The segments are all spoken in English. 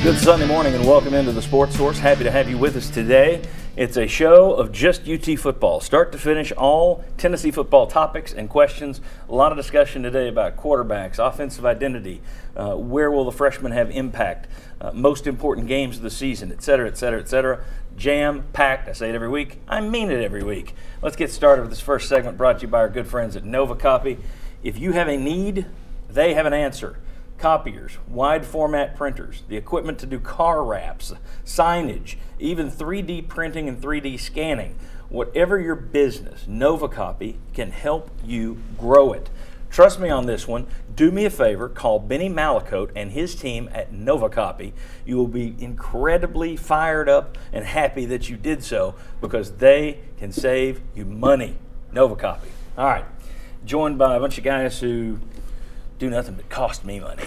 Good Sunday morning and welcome into the Sports Source. Happy to have you with us today. It's a show of just UT football, start to finish, all Tennessee football topics and questions. A lot of discussion today about quarterbacks, offensive identity, where will the freshmen have impact, most important games of the season, et cetera, et cetera, et cetera. Jam-packed. I say it every week. I mean it every week. Let's get started with this first segment brought to you by our good friends at Nova Copy. If you have a need, they have an answer. Copiers, wide format printers, the equipment to do car wraps, signage, even 3D printing and 3D scanning. Whatever your business, Nova Copy can help you grow it. Trust me on this one. Do me a favor, call Benny Malacote and his team at Nova Copy. You will be incredibly fired up and happy that you did so because they can save you money. Nova Copy. All right. Joined by a bunch of guys who do nothing but cost me money.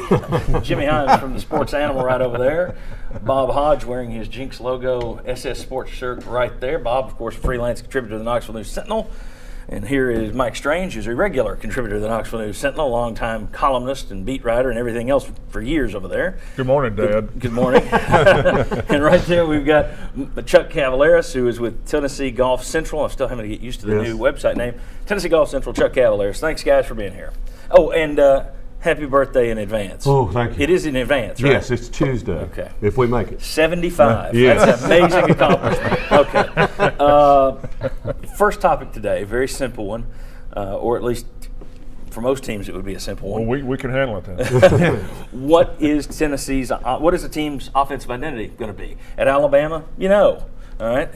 Jimmy Hines from the Sports Animal right over there. Bob Hodge wearing his Jinx logo SS Sports shirt right there. Bob, of course, freelance contributor to the Knoxville News Sentinel. And here is Mike Strange, who's a regular contributor to the Knoxville News Sentinel, longtime columnist and beat writer and everything else for years over there. Good morning, Dad. Good morning. And right there we've got Chuck Cavaleris, who is with Tennessee Golf Central. I'm still having to get used to the new website name. Tennessee Golf Central, Chuck Cavaleris. Thanks, guys, for being here. Oh, and happy birthday in advance. Oh, thank you. It is in advance, right? Yes, it's Tuesday. Okay. If we make it. 75. Yes. That's an amazing accomplishment. Okay. First topic today, very simple one, or at least for most teams it would be a simple one. Well, we can handle it then. What is what is the team's offensive identity going to be? At Alabama, you know. All right.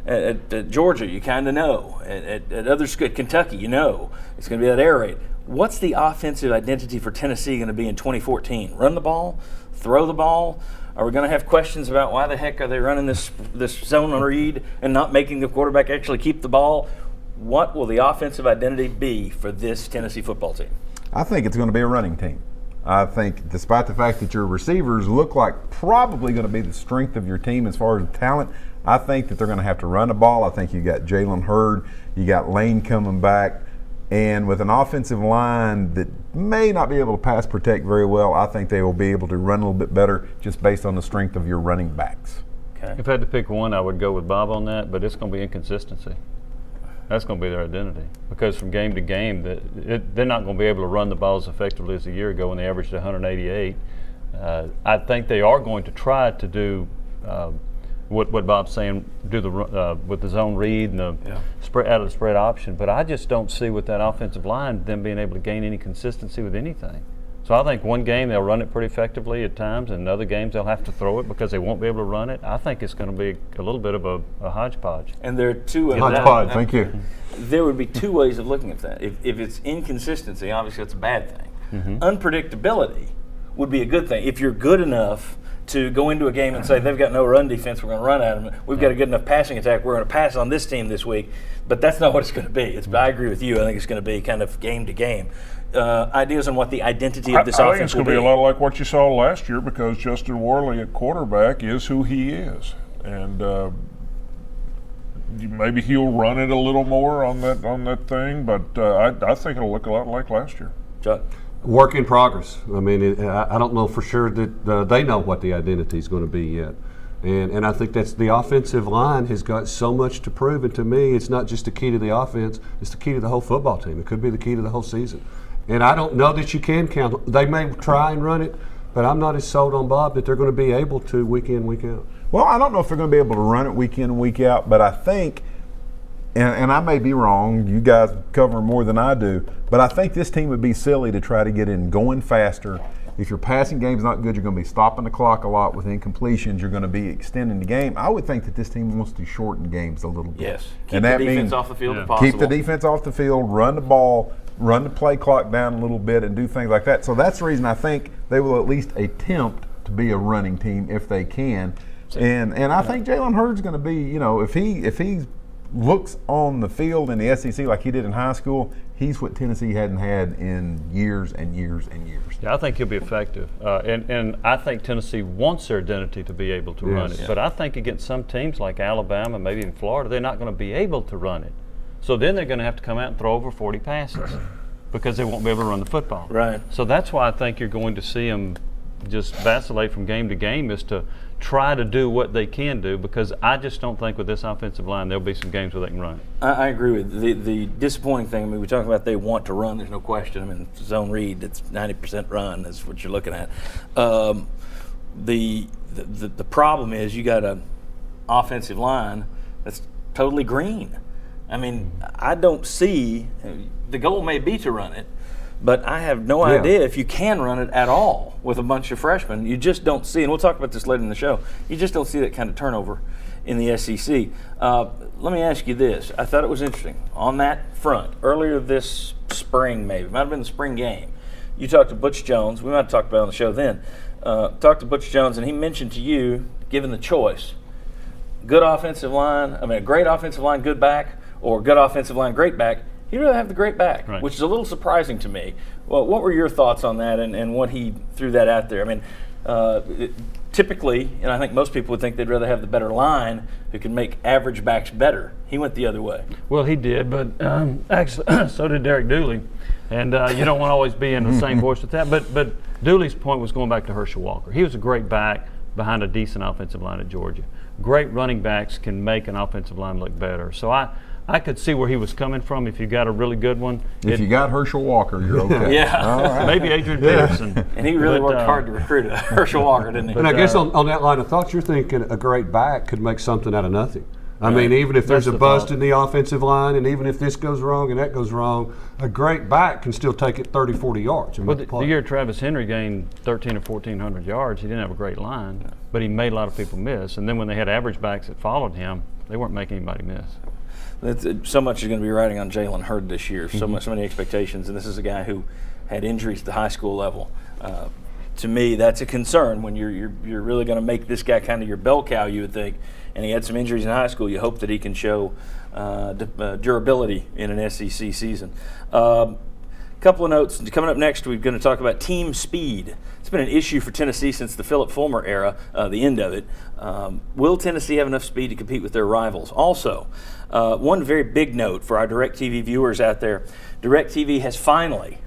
At Georgia, you kind of know. At other schools, Kentucky, you know. It's going to be that air raid. What's the offensive identity for Tennessee going to be in 2014? Run the ball? Throw the ball? Are we going to have questions about why the heck are they running this zone read and not making the quarterback actually keep the ball? What will the offensive identity be for this Tennessee football team? I think it's going to be a running team. I think despite the fact that your receivers look like probably going to be the strength of your team as far as talent, I think that they're going to have to run the ball. I think you got Jalen Hurd, you got Lane coming back. And with an offensive line that may not be able to pass protect very well, I think they will be able to run a little bit better just based on the strength of your running backs. Okay. If I had to pick one, I would go with Bob on that, but it's going to be inconsistency. That's going to be their identity because from game to game, they're not going to be able to run the ball as effectively as a year ago when they averaged 188. I think they are going to try to do what Bob's saying, do with the zone read and the spread out of the spread option. But I just don't see with that offensive line them being able to gain any consistency with anything. So I think one game they'll run it pretty effectively at times, and in other games they'll have to throw it because they won't be able to run it. I think it's going to be a little bit of a hodgepodge. And there are two. Hodgepodge, thank you. There would be two ways of looking at that. If it's inconsistency, obviously that's a bad thing. Mm-hmm. Unpredictability would be a good thing. If you're good enough to go into a game and say they've got no run defense, we're going to run at them. We've got a good enough passing attack, we're going to pass on this team this week. But that's not what it's going to be. I agree with you. I think it's going to be kind of game to game. Ideas on what the identity of this offense will be? I think it's going to be a lot like what you saw last year because Justin Worley at quarterback is who he is. And maybe he'll run it a little more on that thing, but I think it'll look a lot like last year. Chuck? Work in progress. I mean, I don't know for sure that they know what the identity is going to be yet. And I think that's the offensive line has got so much to prove. And to me, it's not just the key to the offense, it's the key to the whole football team. It could be the key to the whole season. And I don't know that you can count. They may try and run it, but I'm not as sold on Bob that they're going to be able to week in, week out. Well, I don't know if they're going to be able to run it week in, week out, but I think, and I may be wrong, you guys cover more than I do, but I think this team would be silly to try to get in going faster. If your passing game's not good, you're going to be stopping the clock a lot with incompletions. You're going to be extending the game. I would think that this team wants to shorten games a little bit. Yes. Keep the defense off the field if possible. Keep the defense off the field, run the ball, run the play clock down a little bit, and do things like that. So that's the reason I think they will at least attempt to be a running team if they can. And I think Jalen Hurd's going to be, you know, if he looks on the field in the SEC like he did in high school, he's what Tennessee hadn't had in years and years and years. Yeah, I think he'll be effective. And I think Tennessee wants their identity to be able to run it. Yeah. But I think against some teams like Alabama, maybe even Florida, they're not going to be able to run it. So then they're going to have to come out and throw over 40 passes because they won't be able to run the football. Right. So that's why I think you're going to see them just vacillate from game to game is to try to do what they can do, because I just don't think with this offensive line there'll be some games where they can run it. I agree with the disappointing thing. I mean, we talk about they want to run. There's no question. I mean, zone read, it's 90% run is what you're looking at. The problem is you got an offensive line that's totally green. I mean, I don't see the goal may be to run it, but I have no idea if you can run it at all with a bunch of freshmen. You just don't see, and we'll talk about this later in the show, you just don't see that kind of turnover in the SEC. Let me ask you this. I thought it was interesting. On that front, earlier this spring maybe, it might have been the spring game, you talked to Butch Jones. We might have talked about it on the show then. Talked to Butch Jones, and he mentioned to you, given the choice, good offensive line, a great offensive line, good back, or good offensive line, great back, he'd rather have the great back, right, which is a little surprising to me. Well, what were your thoughts on that and what he threw that out there? I mean, typically, and I think most people would think they'd rather have the better line who can make average backs better. He went the other way. Well, he did, but actually, so did Derek Dooley. And you don't want to always be in the same voice with that. But Dooley's point was going back to Herschel Walker. He was a great back behind a decent offensive line at Georgia. Great running backs can make an offensive line look better. So I could see where he was coming from if you got a really good one. If you got Herschel Walker, you're okay. Yeah. All right. Maybe Adrian Peterson. And he really worked hard to recruit Herschel Walker, didn't he? And I guess on that line of thought, you're thinking a great back could make something out of nothing. I mean, even if there's a bust in the offensive line, and even if this goes wrong and that goes wrong, a great back can still take it 30, 40 yards. Well, the year Travis Henry gained 1,300 or 1,400 yards, he didn't have a great line, but he made a lot of people miss. And then when they had average backs that followed him, they weren't making anybody miss. So much is going to be riding on Jalen Hurd this year. So many expectations, and this is a guy who had injuries at the high school level. To me, that's a concern when you're really going to make this guy kind of your bell cow, you would think. And he had some injuries in high school. You hope that he can show durability in an SEC season. Couple of notes. Coming up next, we're going to talk about team speed. It's been an issue for Tennessee since the Philip Fulmer era, the end of it. Will Tennessee have enough speed to compete with their rivals? Also, one very big note for our DirecTV viewers out there. DirecTV has finally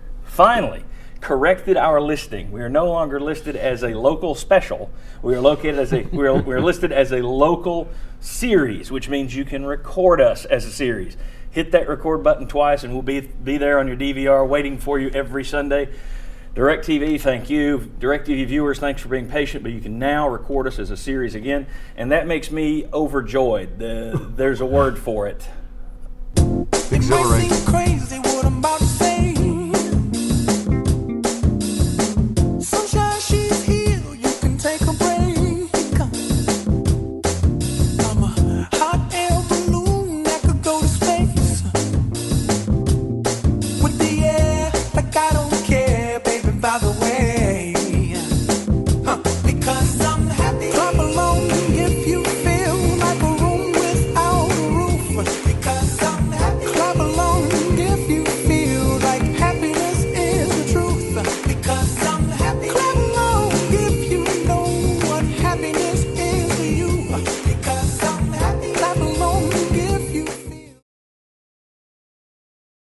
corrected our listing. We are no longer listed as a local special. We are located as we are listed as a local series, which means you can record us as a series. Hit that record button twice, and we'll be there on your DVR waiting for you every Sunday. DirecTV, thank you. DirecTV viewers, thanks for being patient, but you can now record us as a series again, and that makes me overjoyed. There's a word for it. Exhilarating. Crazy.